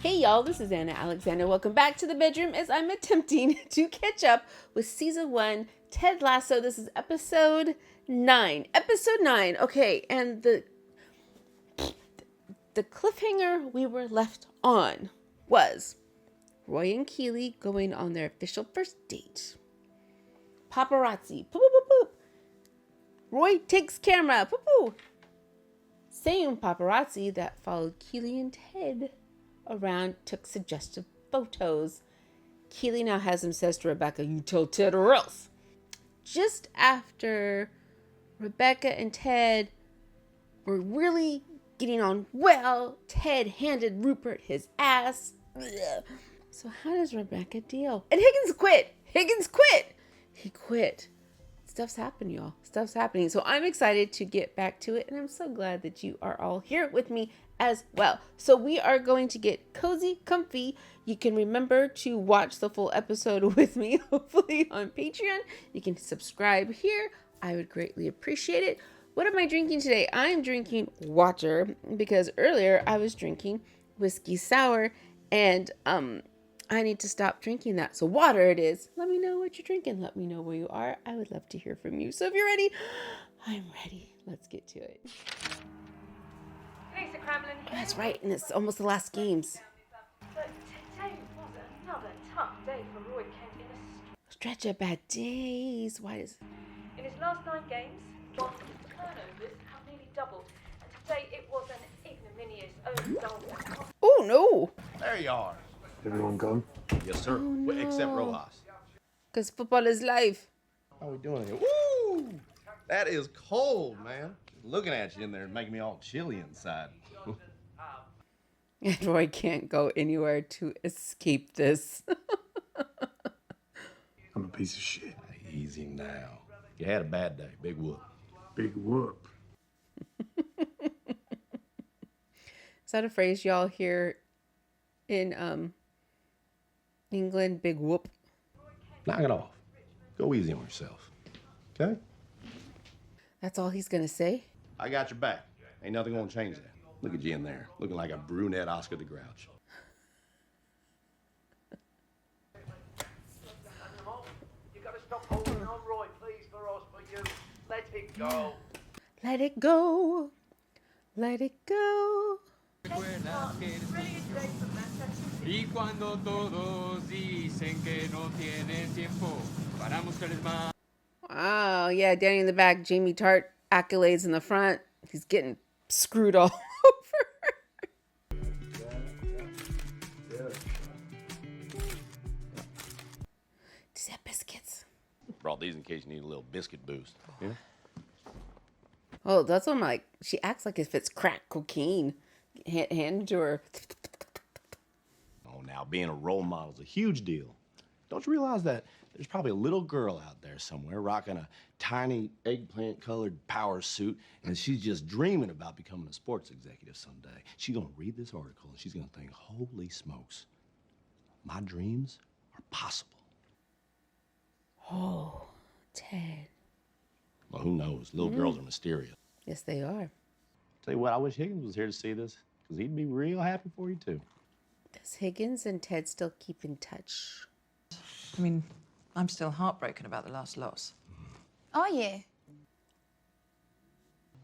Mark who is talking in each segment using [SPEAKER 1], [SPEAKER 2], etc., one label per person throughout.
[SPEAKER 1] Hey y'all, this is Anna Alexander. Welcome back to the bedroom as I'm attempting to catch up with season 1, Ted Lasso. This is episode 9. Episode 9. Okay, and the cliffhanger we were left on was Roy and Keely going on their official first date. Paparazzi. Poop, poop, poop, poop. Roy takes camera. Poop, poop. Same paparazzi that followed Keely and Ted around, took suggestive photos. Keely now has him says to Rebecca, "You tell Ted or else." Just after Rebecca and Ted were really getting on well, Ted handed Rupert his ass. Ugh. So how does Rebecca deal? And Higgins quit. He quit. Stuff's happening, y'all. Stuff's happening. So I'm excited to get back to it. And I'm so glad that you are all here with me as well. So we are going to get cozy, comfy. You can remember to watch the full episode with me, hopefully on Patreon. You can subscribe here. I would greatly appreciate it. What am I drinking today? I am drinking water because earlier I was drinking whiskey sour and I need to stop drinking that. So water it is. Let me know what you're drinking. Let me know where you are. I would love to hear from you. So if you're ready, I'm ready. Let's get to it.
[SPEAKER 2] Lisa Cramlin.
[SPEAKER 1] That's right. And it's almost the last games.
[SPEAKER 2] But today was another tough day for Roy Kent in a
[SPEAKER 1] Stretch of bad days. Why is...
[SPEAKER 2] In his last 9 games, turnovers have nearly doubled. And today it was an ignominious own goal.
[SPEAKER 1] Oh, no.
[SPEAKER 3] There you are.
[SPEAKER 4] Everyone gone?
[SPEAKER 3] Yes, sir.
[SPEAKER 1] Oh,
[SPEAKER 3] Well, except
[SPEAKER 1] no.
[SPEAKER 3] Rojas.
[SPEAKER 1] Because football is life.
[SPEAKER 3] How we doing here? Woo! That is cold, man. Looking at you in there and making me all chilly inside.
[SPEAKER 1] And Roy can't go anywhere to escape this.
[SPEAKER 4] I'm a piece of shit.
[SPEAKER 3] Easy now. You had a bad day. Big whoop.
[SPEAKER 4] Big whoop.
[SPEAKER 1] Is that a phrase y'all hear in England? Big whoop.
[SPEAKER 3] Knock it off. Go easy on yourself. Okay?
[SPEAKER 1] That's all he's going to say?
[SPEAKER 3] I got your back. Ain't nothing gonna change that. Look at you in there, looking like a brunette Oscar the Grouch.
[SPEAKER 5] You gotta stop holding on, Roy, please, for us, for you. Let it go.
[SPEAKER 1] Let it go. Let it go.
[SPEAKER 6] Y cuando todos dicen que no tienen tiempo, paramos que les va.
[SPEAKER 1] Oh, yeah, Danny in the back, Jamie Tart, accolades in the front. He's getting screwed all over. Does he have biscuits?
[SPEAKER 3] Brought these in case you need a little biscuit boost. Yeah?
[SPEAKER 1] Oh, that's what I'm like. She acts like if it's crack cocaine. Hand to her.
[SPEAKER 3] Oh, now being a role model is a huge deal. Don't you realize that there's probably a little girl out there somewhere rocking a tiny eggplant-colored power suit, and she's just dreaming about becoming a sports executive someday. She's gonna read this article, and she's gonna think, holy smokes, my dreams are possible.
[SPEAKER 1] Oh, Ted.
[SPEAKER 3] Well, who knows? Little girls are mysterious.
[SPEAKER 1] Yes, they are.
[SPEAKER 3] Tell you what, I wish Higgins was here to see this, because he'd be real happy for you, too.
[SPEAKER 1] Does Higgins and Ted still keep in touch?
[SPEAKER 7] I mean, I'm still heartbroken about the last loss.
[SPEAKER 8] Are you?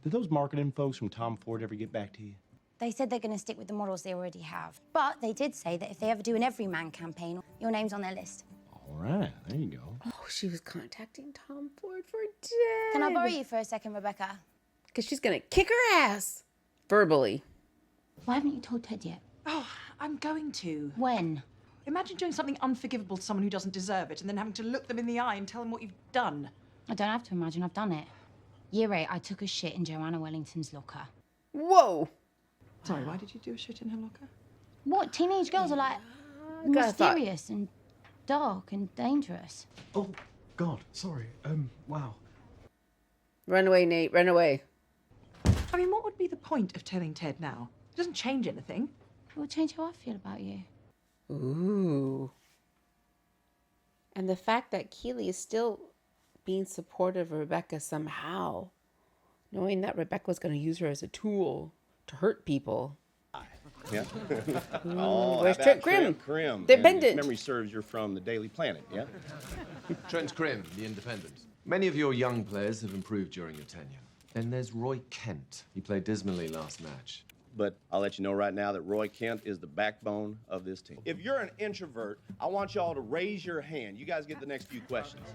[SPEAKER 3] Did those marketing folks from Tom Ford ever get back to you?
[SPEAKER 8] They said they're going to stick with the models they already have. But they did say that if they ever do an everyman campaign, your name's on their list.
[SPEAKER 3] All right, there you go.
[SPEAKER 1] Oh, she was contacting Tom Ford for Ted.
[SPEAKER 8] Can I borrow you for a second, Rebecca?
[SPEAKER 1] Because she's going to kick her ass. Verbally.
[SPEAKER 8] Why haven't you told Ted yet?
[SPEAKER 7] Oh, I'm going to.
[SPEAKER 8] When?
[SPEAKER 7] Imagine doing something unforgivable to someone who doesn't deserve it and then having to look them in the eye and tell them what you've done.
[SPEAKER 8] I don't have to imagine, I've done it. Year 8, I took a shit in Joanna Wellington's locker.
[SPEAKER 1] Whoa.
[SPEAKER 7] Sorry, why did you do a shit in her locker?
[SPEAKER 8] What? Teenage girls are like
[SPEAKER 1] I thought-
[SPEAKER 8] mysterious and dark and dangerous.
[SPEAKER 4] Oh, God, sorry. Wow.
[SPEAKER 1] Run away, Nate. Run away.
[SPEAKER 7] I mean, what would be the point of telling Ted now? It doesn't change anything.
[SPEAKER 8] It will change how I feel about you.
[SPEAKER 1] Ooh. And the fact that Keely is still being supportive of Rebecca somehow, knowing that Rebecca was going to use her as a tool to hurt people.
[SPEAKER 3] Yeah.
[SPEAKER 1] Where's Trent Grimm?
[SPEAKER 3] Grimm.
[SPEAKER 1] They're
[SPEAKER 3] And if
[SPEAKER 1] bendant.
[SPEAKER 3] memory serves, you're from the Daily Planet, yeah?
[SPEAKER 9] Trent Grimm, The Independent. Many of your young players have improved during your tenure. Then there's Roy Kent. He played dismally last match.
[SPEAKER 3] But I'll let you know right now that Roy Kent is the backbone of this team. If you're an introvert, I want y'all to raise your hand. You guys get the next few questions.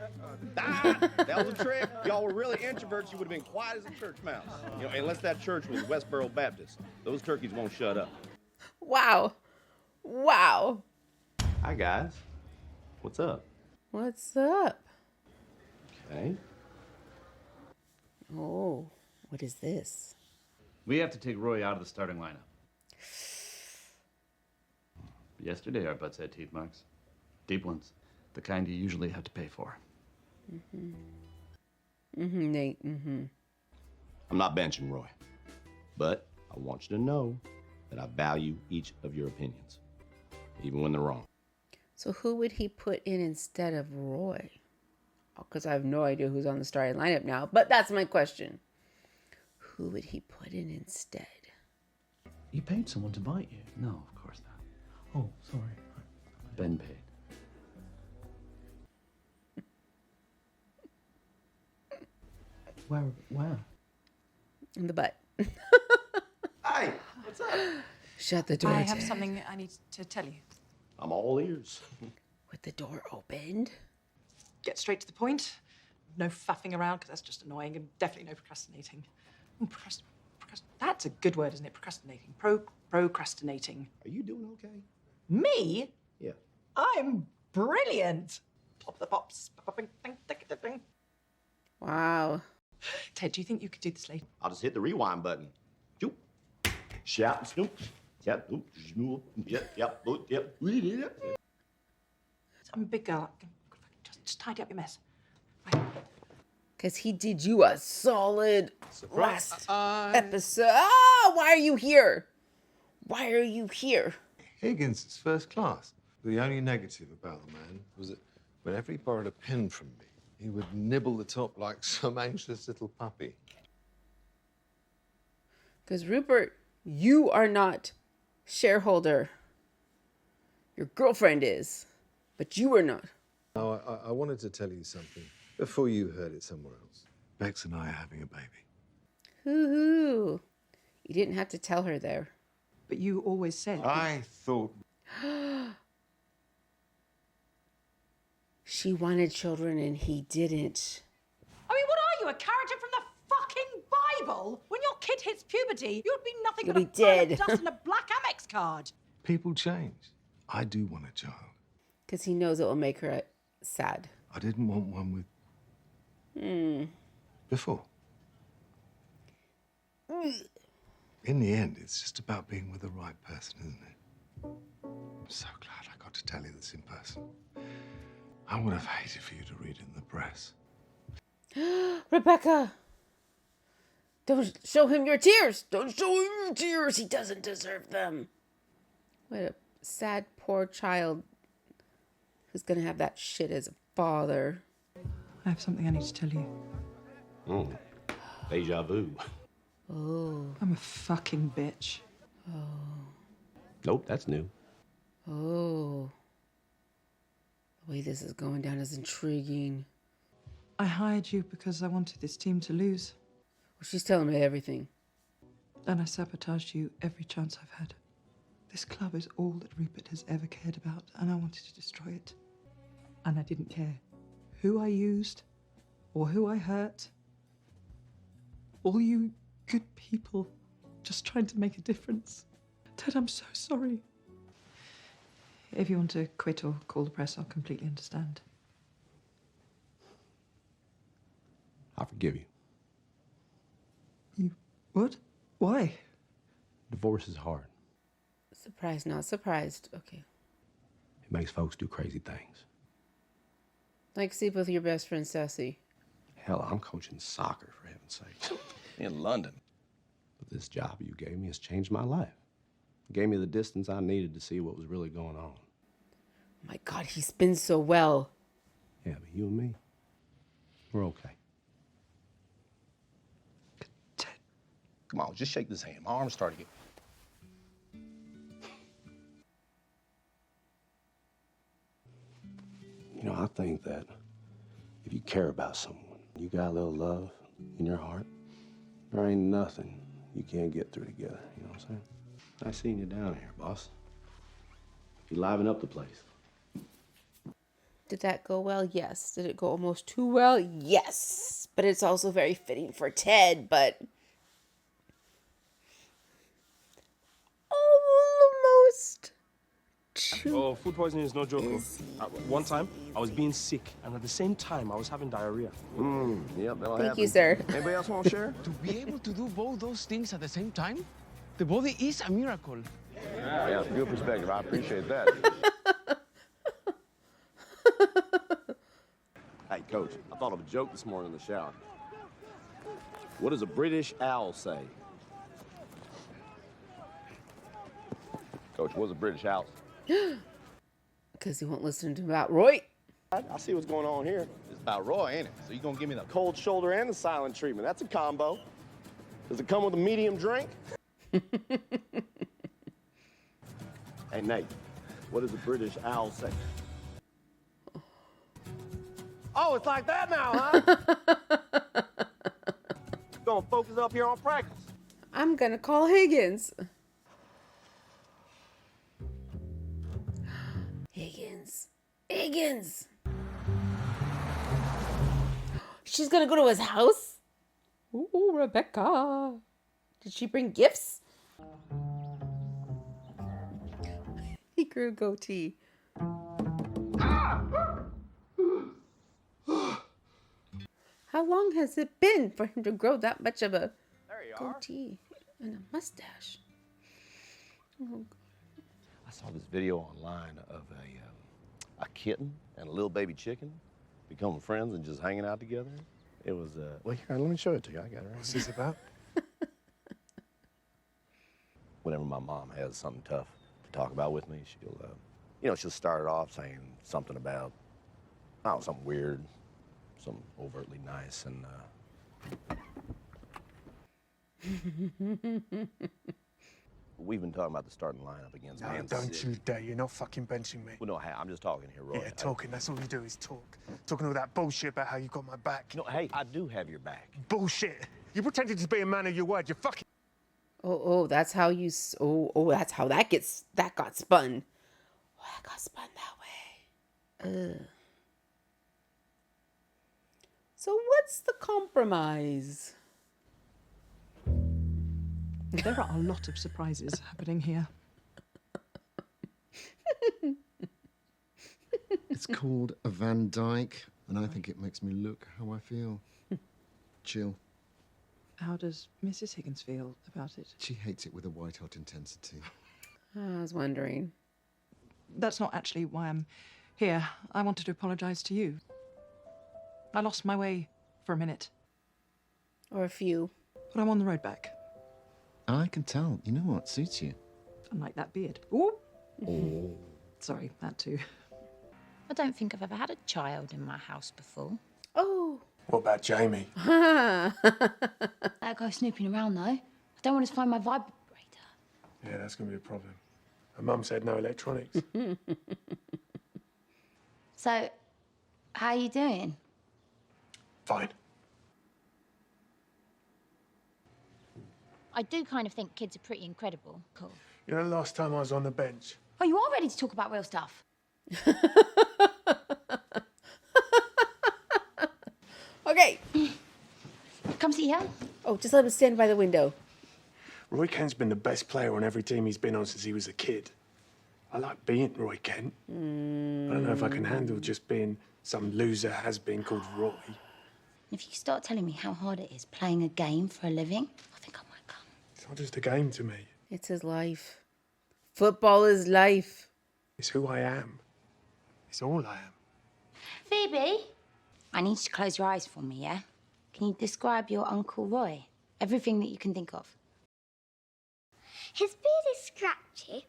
[SPEAKER 3] That was a trick. Y'all were really introverts, you would have been quiet as a church mouse. You know, unless that church was Westboro Baptist. Those turkeys won't shut up.
[SPEAKER 1] Wow. Wow.
[SPEAKER 3] Hi, guys. What's up?
[SPEAKER 1] What's up?
[SPEAKER 3] Okay.
[SPEAKER 1] Oh, what is this?
[SPEAKER 10] We have to take Roy out of the starting lineup. Yesterday, our butts had teeth marks. Deep ones. The kind you usually have to pay for.
[SPEAKER 1] Nate.
[SPEAKER 3] I'm not benching Roy, but I want you to know that I value each of your opinions, even when they're wrong.
[SPEAKER 1] So who would he put in instead of Roy? Because I have no idea who's on the starting lineup now, but that's my question. Who would he put in instead?
[SPEAKER 10] You paid someone to bite you? No, of course not.
[SPEAKER 4] Oh, sorry.
[SPEAKER 10] Ben paid.
[SPEAKER 4] Where?
[SPEAKER 1] In the butt.
[SPEAKER 3] Hi, what's up?
[SPEAKER 1] Shut the door.
[SPEAKER 7] I have
[SPEAKER 1] Ted.
[SPEAKER 7] something I need to tell you.
[SPEAKER 3] I'm all ears.
[SPEAKER 1] With the door opened?
[SPEAKER 7] Get straight to the point. No faffing around, because that's just annoying, and definitely no procrastinating. That's a good word, isn't it? Procrastinating. Procrastinating.
[SPEAKER 3] Are you doing okay?
[SPEAKER 7] Me?
[SPEAKER 3] Yeah.
[SPEAKER 7] I'm brilliant. Pop the pops.
[SPEAKER 1] Wow.
[SPEAKER 7] Ted, do you think you could do this later?
[SPEAKER 3] I'll just hit the rewind button. Shoop. Shout, snoop. Yep, oop, snoop. Yep.
[SPEAKER 7] I'm a big girl. Just tidy up your mess.
[SPEAKER 1] Because he did you a solid last episode. Ah, why are you here? Why are you here?
[SPEAKER 11] Higgins is first class. The only negative about the man was that whenever he borrowed a pen from me, he would nibble the top like some anxious little puppy.
[SPEAKER 1] Because Rupert, you are not shareholder. Your girlfriend is, but you are not.
[SPEAKER 11] Now, I wanted to tell you something before you heard it somewhere else. Bex and I are having a baby.
[SPEAKER 1] Hoo-hoo. You didn't have to tell her there.
[SPEAKER 7] But you always said...
[SPEAKER 11] I thought...
[SPEAKER 1] She wanted children and he didn't.
[SPEAKER 7] I mean, what are you, a character from the fucking Bible? When your kid hits puberty, you'd be nothing
[SPEAKER 1] You'll
[SPEAKER 7] but
[SPEAKER 1] be
[SPEAKER 7] a pile of
[SPEAKER 1] dead.
[SPEAKER 7] dust and a black Amex card.
[SPEAKER 11] People change. I do want a child.
[SPEAKER 1] Because he knows it will make her sad.
[SPEAKER 11] I didn't want one with... Before. In the end, it's just about being with the right person, isn't it? I'm so glad I got to tell you this in person. I would have hated for you to read it in the press.
[SPEAKER 1] Rebecca! Don't show him your tears! Don't show him your tears! He doesn't deserve them. What a sad, poor child who's gonna have that shit as a father.
[SPEAKER 7] I have something I need to tell you.
[SPEAKER 3] Oh, deja vu.
[SPEAKER 1] Oh.
[SPEAKER 7] I'm a fucking bitch.
[SPEAKER 3] Nope, that's new.
[SPEAKER 1] Oh. The way this is going down is intriguing.
[SPEAKER 7] I hired you because I wanted this team to lose.
[SPEAKER 1] Well, she's telling me everything.
[SPEAKER 7] And I sabotaged you every chance I've had. This club is all that Rupert has ever cared about, and I wanted to destroy it. And I didn't care who I used or who I hurt. All you good people just trying to make a difference. Ted, I'm so sorry. If you want to quit or call the press, I'll completely understand.
[SPEAKER 3] I forgive you.
[SPEAKER 7] You what? Why?
[SPEAKER 3] Divorce is hard.
[SPEAKER 1] Surprised, not surprised. Okay.
[SPEAKER 3] It makes folks do crazy things.
[SPEAKER 1] Like sleep with your best friend, Sassy.
[SPEAKER 3] Hell, I'm coaching soccer, for heaven's sake, in London. But this job you gave me has changed my life. It gave me the distance I needed to see what was really going on.
[SPEAKER 1] My God, he spins so well.
[SPEAKER 3] Yeah, but you and me, we're okay. Ted, come on, just shake this hand. My arm's starting to get... think that if you care about someone, you got a little love in your heart, there ain't nothing you can't get through together. You know what I'm saying? Nice seeing you down here, boss. You liven up the place.
[SPEAKER 1] Did that go well? Yes. Did it go almost too well? Yes. But it's also very fitting for Ted, but almost too.
[SPEAKER 12] Oh, food poisoning is no joke. One time, I was being sick, and at the same time, I was having diarrhea.
[SPEAKER 3] Yep, that'll
[SPEAKER 1] Thank you, sir.
[SPEAKER 3] Anybody else want to share?
[SPEAKER 13] To be able to do both those things at the same time, the body is a miracle.
[SPEAKER 3] Yeah, good perspective. I appreciate that. Hey, Coach, I thought of a joke this morning in the shower. What does a British owl say? Coach, what's a British owl?
[SPEAKER 1] Because he won't listen to about Roy.
[SPEAKER 3] I see what's going on here. It's about Roy, ain't it? So you gonna give me the cold shoulder and the silent treatment. That's a combo. Does it come with a medium drink? Hey, Nate, what does a British owl say? Oh, it's like that now, huh? Gonna focus up here on practice.
[SPEAKER 1] I'm gonna call Higgins. Higgins. She's gonna go to his house? Ooh, Rebecca. Did she bring gifts? He grew a goatee. How long has it been for him to grow that much of a goatee and a mustache? Oh.
[SPEAKER 3] I saw this video online of a kitten and a little baby chicken becoming friends and just hanging out together. It was, well, here, let me show it to you. I got it right.
[SPEAKER 4] What's this about?
[SPEAKER 3] Whenever my mom has something tough to talk about with me, she'll, she'll start it off saying something about, I don't know, something weird, something overtly nice, and, we've been talking about the starting lineup against Man
[SPEAKER 4] Don't
[SPEAKER 3] City.
[SPEAKER 4] you dare. You're not fucking benching me.
[SPEAKER 3] Well, no, hey, I'm just talking here, Roy.
[SPEAKER 4] Yeah, talking. That's all you do is talk. Talking all that bullshit about how you got my back.
[SPEAKER 3] No, hey, I do have your back.
[SPEAKER 4] Bullshit. You pretended to be a man of your word. You fucking...
[SPEAKER 1] Oh, that's how you... that's how that got spun. Oh, that got spun that way. So what's the compromise?
[SPEAKER 7] There are a lot of surprises happening here.
[SPEAKER 11] It's called a Van Dyke, and I think it makes me look how I feel. Chill.
[SPEAKER 7] How does Mrs. Higgins feel about it?
[SPEAKER 11] She hates it with a white-hot intensity.
[SPEAKER 1] I was wondering.
[SPEAKER 7] That's not actually why I'm here. I wanted to apologize to you. I lost my way for a minute.
[SPEAKER 1] Or a few.
[SPEAKER 7] But I'm on the road back.
[SPEAKER 11] I can tell. You know what? Suits you.
[SPEAKER 7] Unlike that beard. Ooh.
[SPEAKER 11] Oh.
[SPEAKER 7] Sorry, that too.
[SPEAKER 8] I don't think I've ever had a child in my house before.
[SPEAKER 1] Oh.
[SPEAKER 4] What about Jamie?
[SPEAKER 8] That guy snooping around, though. I don't want to find my vibrator.
[SPEAKER 4] Yeah, that's going to be a problem. Her mum said no electronics.
[SPEAKER 8] So, how are you doing?
[SPEAKER 4] Fine.
[SPEAKER 8] I do kind of think kids are pretty incredible. Cool.
[SPEAKER 4] You know, the last time I was on the bench...
[SPEAKER 8] Oh, you are ready to talk about real stuff?
[SPEAKER 1] Okay.
[SPEAKER 8] Come see her.
[SPEAKER 1] Oh, just let him stand by the window.
[SPEAKER 4] Roy Kent's been the best player on every team he's been on since he was a kid. I like being Roy Kent. I don't know if I can handle just being some loser has-been called Roy.
[SPEAKER 8] If you start telling me how hard it is playing a game for a living, I think I might come.
[SPEAKER 4] It's not just a game to me.
[SPEAKER 1] It's his life. Football is life.
[SPEAKER 4] It's who I am. It's all I am.
[SPEAKER 8] Phoebe? I need you to close your eyes for me, yeah? Can you describe your Uncle Roy? Everything that you can think of.
[SPEAKER 14] His beard is scratchy.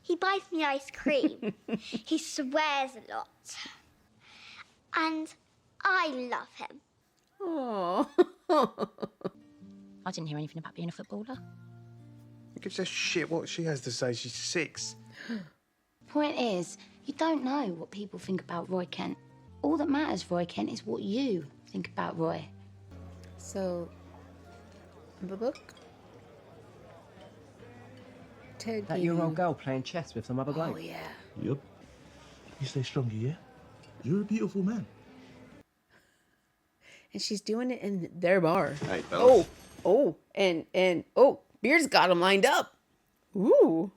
[SPEAKER 14] He buys me ice cream. He swears a lot. And I love him.
[SPEAKER 1] Oh.
[SPEAKER 8] I didn't hear anything about being a footballer.
[SPEAKER 4] Who gives a shit what she has to say? She's 6.
[SPEAKER 8] Point is, you don't know what people think about Roy Kent. All that matters, Roy Kent, is what you think about Roy.
[SPEAKER 1] So, the book? Ted
[SPEAKER 15] That
[SPEAKER 1] gave
[SPEAKER 15] year
[SPEAKER 1] you...
[SPEAKER 15] old girl playing chess with some other bloke.
[SPEAKER 1] Oh, yeah.
[SPEAKER 3] Yep. You stay strong, yeah? You're a beautiful man.
[SPEAKER 1] And she's doing it in their bar.
[SPEAKER 3] Hey, fellas.
[SPEAKER 1] And Beard's got him lined up. Ooh.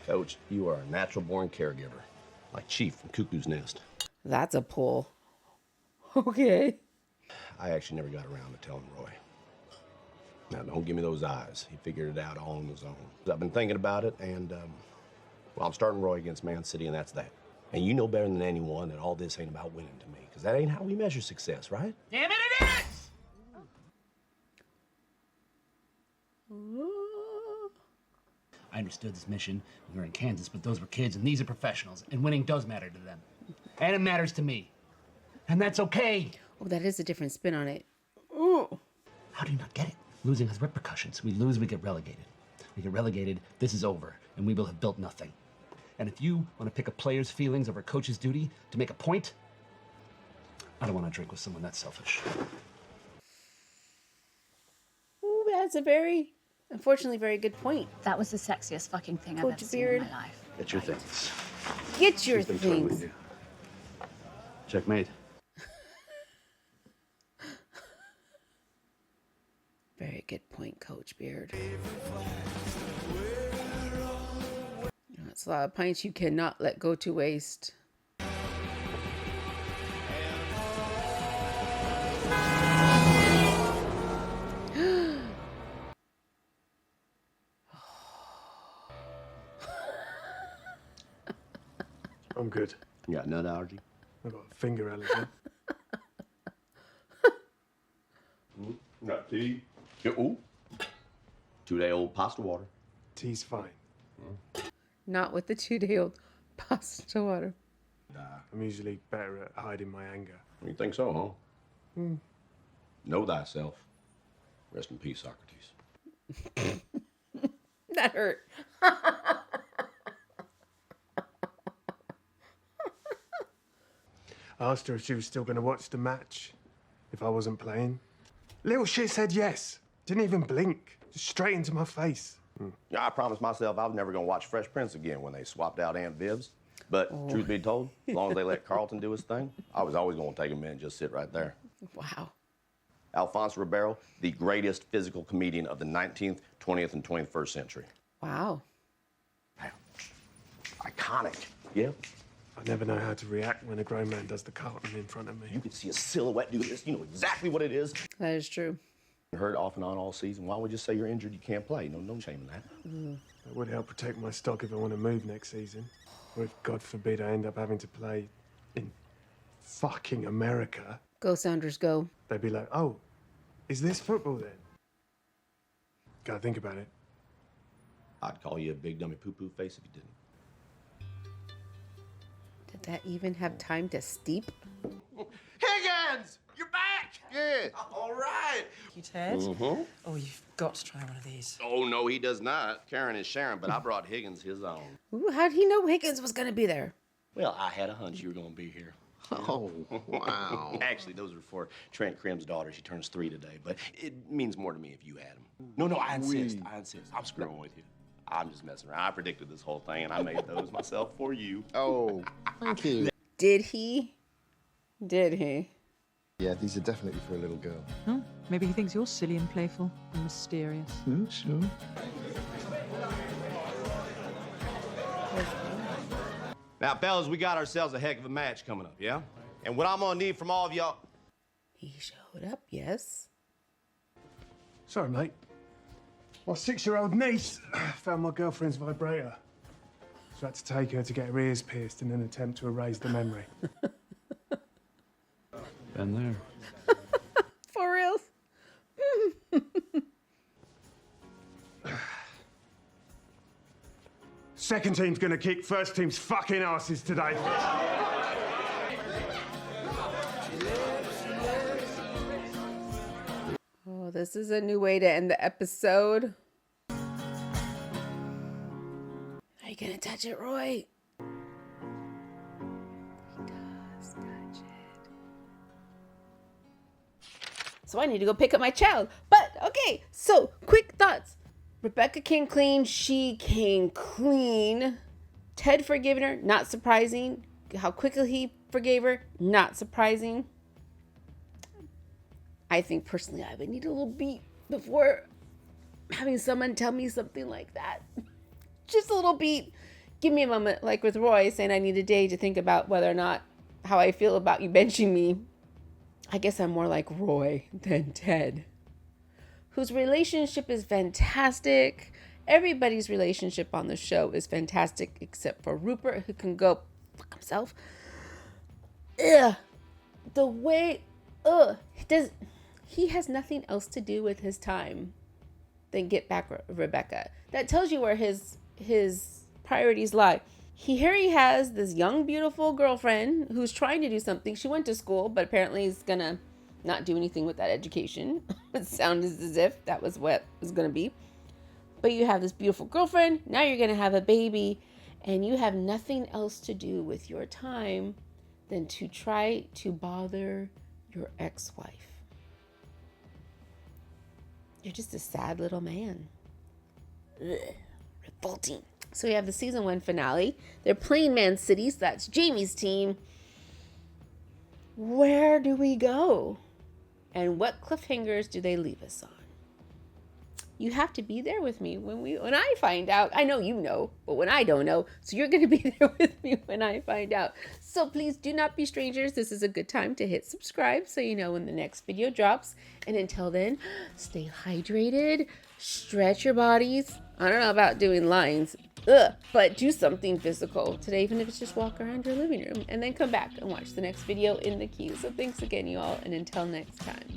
[SPEAKER 3] Coach, you are a natural-born caregiver. Like Chief from Cuckoo's Nest.
[SPEAKER 1] That's a pull. Okay.
[SPEAKER 3] I actually never got around to telling Roy. Now, don't give me those eyes. He figured it out all on his own. I've been thinking about it, and, well, I'm starting Roy against Man City, and that's that. And you know better than anyone that all this ain't about winning to me, because that ain't how we measure success, right?
[SPEAKER 6] Damn it, it is!
[SPEAKER 10] I understood this mission when we were in Kansas, but those were kids, and these are professionals, and winning does matter to them. And it matters to me. And that's okay.
[SPEAKER 1] Oh, that is a different spin on it. Ooh.
[SPEAKER 10] How do you not get it? Losing has repercussions. We lose, we get relegated. We get relegated, this is over, and we will have built nothing. And if you want to pick a player's feelings over a coach's duty to make a point, I don't want to drink with someone that selfish.
[SPEAKER 1] Ooh, that's a very, unfortunately, very good point.
[SPEAKER 16] That was the sexiest fucking thing I've
[SPEAKER 1] Coach
[SPEAKER 16] ever seen in
[SPEAKER 1] Beard.
[SPEAKER 16] my life.
[SPEAKER 3] Get your things.
[SPEAKER 1] Get your
[SPEAKER 3] She's been toying with
[SPEAKER 1] things.
[SPEAKER 3] you. Checkmate.
[SPEAKER 1] Very good point, Coach Beard. That's a lot of pints you cannot let go to waste.
[SPEAKER 4] I'm good.
[SPEAKER 3] You got nut allergy?
[SPEAKER 4] I've got a finger allergy.
[SPEAKER 3] Got tea? Yeah, ooh. 2-day-old pasta water.
[SPEAKER 4] Tea's fine.
[SPEAKER 1] Not with the 2-day-old pasta water.
[SPEAKER 4] I'm usually better at hiding my anger.
[SPEAKER 3] You think so, huh?
[SPEAKER 4] Hmm.
[SPEAKER 3] Know thyself. Rest in peace, Socrates.
[SPEAKER 1] That hurt.
[SPEAKER 4] I asked her if she was still going to watch the match if I wasn't playing. Little shit said yes. Didn't even blink. Just straight into my face.
[SPEAKER 3] Yeah, I promised myself I was never going to watch Fresh Prince again when they swapped out Aunt Viv's. But truth be told, as long as they let Carlton do his thing, I was always going to take a minute and just sit right there.
[SPEAKER 1] Wow.
[SPEAKER 3] Alfonso Ribeiro, the greatest physical comedian of the 19th, 20th, and 21st century.
[SPEAKER 1] Wow.
[SPEAKER 3] Iconic. Yeah.
[SPEAKER 4] I never know how to react when a grown man does the Carlton in front of me.
[SPEAKER 3] You can see a silhouette do this. You know exactly what it is.
[SPEAKER 1] That is true.
[SPEAKER 3] Hurt off and on all season. Why don't we just say you're injured, you can't play? No shame in that.
[SPEAKER 4] It would help protect my stock if I want to move next season. Or if, God forbid, I end up having to play in fucking America.
[SPEAKER 1] Go, Sounders, go.
[SPEAKER 4] They'd be like, oh, is this football then? Gotta think about it.
[SPEAKER 3] I'd call you a big dummy poo-poo face if you didn't.
[SPEAKER 1] Did that even have time to steep?
[SPEAKER 5] Higgins! You're back!
[SPEAKER 3] Yeah.
[SPEAKER 5] All right.
[SPEAKER 7] You, Ted?
[SPEAKER 3] Mm-hmm.
[SPEAKER 7] Oh, you've got to try one of these.
[SPEAKER 3] Oh, no, he does not. Karen is sharing, but I brought Higgins his own.
[SPEAKER 1] Ooh, how'd he know Higgins was going to be there?
[SPEAKER 3] Well, I had a hunch you were going to be here.
[SPEAKER 11] Oh, wow.
[SPEAKER 3] Actually, those are for Trent Crim's daughter. She turns 3 today, but it means more to me if you had him. No, I insist. I'm screwing with you. I'm just messing around. I predicted this whole thing, and I made those myself for you.
[SPEAKER 11] Oh, thank you.
[SPEAKER 1] Did he? Did he?
[SPEAKER 11] Yeah, these are definitely for a little girl.
[SPEAKER 7] Oh, maybe he thinks you're silly and playful and mysterious.
[SPEAKER 11] Sure.
[SPEAKER 3] Now, fellas, we got ourselves a heck of a match coming up, yeah? And what I'm gonna need from all of y'all...
[SPEAKER 1] He showed up, yes.
[SPEAKER 4] Sorry, mate. My 6-year-old niece found my girlfriend's vibrator. So I had to take her to get her ears pierced in an attempt to erase the memory.
[SPEAKER 10] Been there.
[SPEAKER 1] For real?
[SPEAKER 4] Second team's gonna kick first team's fucking asses today.
[SPEAKER 1] Oh, this is a new way to end the episode. Are you gonna touch it, Roy? He does touch it. So I need to go pick up my child. But okay, so quick thoughts. Rebecca came clean. She came clean. Ted forgiving her, not surprising. How quickly he forgave her, not surprising. I think personally I would need a little beat before having someone tell me something like that. Just a little beat. Give me a moment, like with Roy saying I need a day to think about whether or not how I feel about you benching me. I guess I'm more like Roy than Ted, whose relationship is fantastic. Everybody's relationship on the show is fantastic except for Rupert, who can go fuck himself. Ugh. The way, he has nothing else to do with his time than get back Rebecca. That tells you where his priorities lie. Here he has this young, beautiful girlfriend who's trying to do something. She went to school, but apparently is gonna not do anything with that education. It sounded as if that was what it was gonna be. But you have this beautiful girlfriend. Now you're gonna have a baby, and you have nothing else to do with your time than to try to bother your ex-wife. You're just a sad little man. Ugh, revolting. So we have the season 1 finale. They're playing Man City, so that's Jamie's team. Where do we go? And what cliffhangers do they leave us on? You have to be there with me when I find out. I know you know, but when I don't know, so you're going to be there with me when I find out. So please do not be strangers. This is a good time to hit subscribe so you know when the next video drops. And until then, stay hydrated, stretch your bodies. I don't know about doing lines, but do something physical today, even if it's just walk around your living room, and then come back and watch the next video in the queue. So thanks again, you all, and until next time.